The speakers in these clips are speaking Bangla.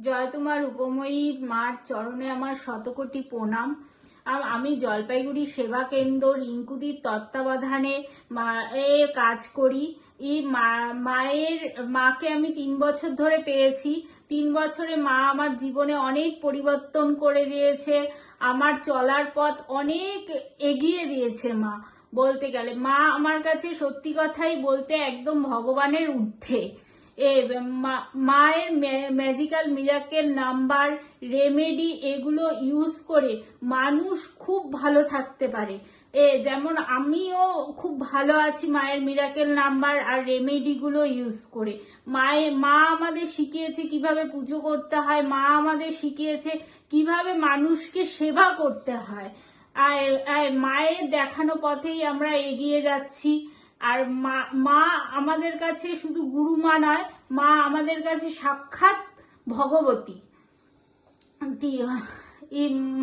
জয় তোমার উপময়ী মার চরণে আমার শতকোটি প্রণাম। আমি জলপাইগুড়ি সেবা কেন্দ্র রিঙ্কুদির তত্ত্বাবধানে কাজ করি। এই মাকে আমি 3 বছর ধরে পেয়েছি। 3 বছরে মা আমার জীবনে অনেক পরিবর্তন করে দিয়েছে, আমার চলার পথ অনেক এগিয়ে দিয়েছে। মা বলতে গেলে মা আমার কাছে সত্যি কথাই বলতে একদম ভগবানের ঊর্ধ্বে। মায়ের ম্যাজিক্যাল মিরাকেল নাম্বার, রেমেডি এগুলো ইউজ করে মানুষ খুব ভালো থাকতে পারে। যেমন আমিও খুব ভালো আছি মায়ের মিরাকেল নাম্বার আর রেমেডিগুলো ইউজ করে। মা আমাদের শিখিয়েছে কিভাবে পুজো করতে হয়, মা আমাদের শিখিয়েছে কিভাবে মানুষকে সেবা করতে হয়। আর মায়ের দেখানো পথেই আমরা এগিয়ে যাচ্ছি। আর মা আমাদের কাছে শুধু গুরু মা নয়, মা আমাদের কাছে সাক্ষাৎ ভগবতী।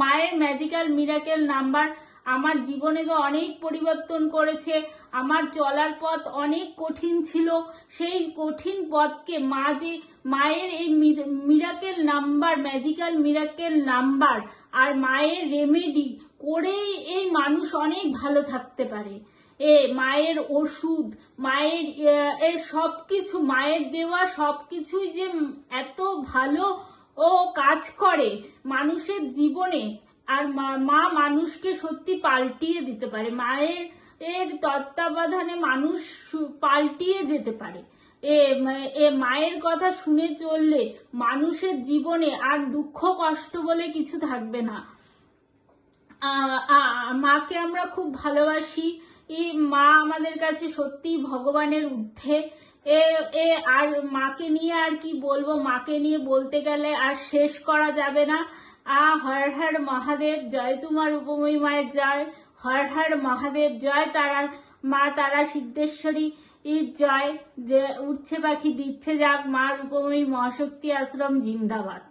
মায়ের ম্যাজিক্যাল মিরাকেল নাম্বার আমার জীবনে তো অনেক পরিবর্তন করেছে। আমার চলার পথ অনেক কঠিন ছিল, সেই কঠিন পথকে মায়ের এই miracle number, magical miracle number আর মায়ের রেমেডি করেই এই মানুষ অনেক ভালো থাকতে পারে। মায়ের ওষুধ, মায়ের সবকিছু, মায়ের দেওয়া সবকিছুই যে এত ভালো কাজ করে মানুষের জীবনে। আর মা মানুষকে সত্যি পাল্টিয়ে দিতে পারে। মায়ের তত্ত্বাবধানে মানুষ পাল্টিয়ে যেতে পারে। মায়ের কথা শুনে চললে মানুষের জীবনে আর দুঃখ কষ্ট বলে কিছু থাকবে না। মাকে আমরা খুব ভালোবাসি। মা আমাদের কাছে সত্যি ভগবানের ঊর্ধ্বে। আর মাকে নিয়ে আর কি বলবো, মাকে নিয়ে বলতে গেলে আর শেষ করা যাবে না। হর হর মহাদেব, জয় তোমার উপময়ী মায়ের জয়। হর হর মহাদেব, জয় তারা মা তারা সিদ্ধেশ্বরী জয়। যে উঠছে পাখি দিচ্ছে যাক, মা রূপময়ী মহাশক্তি আশ্রম জিন্দাবাদ।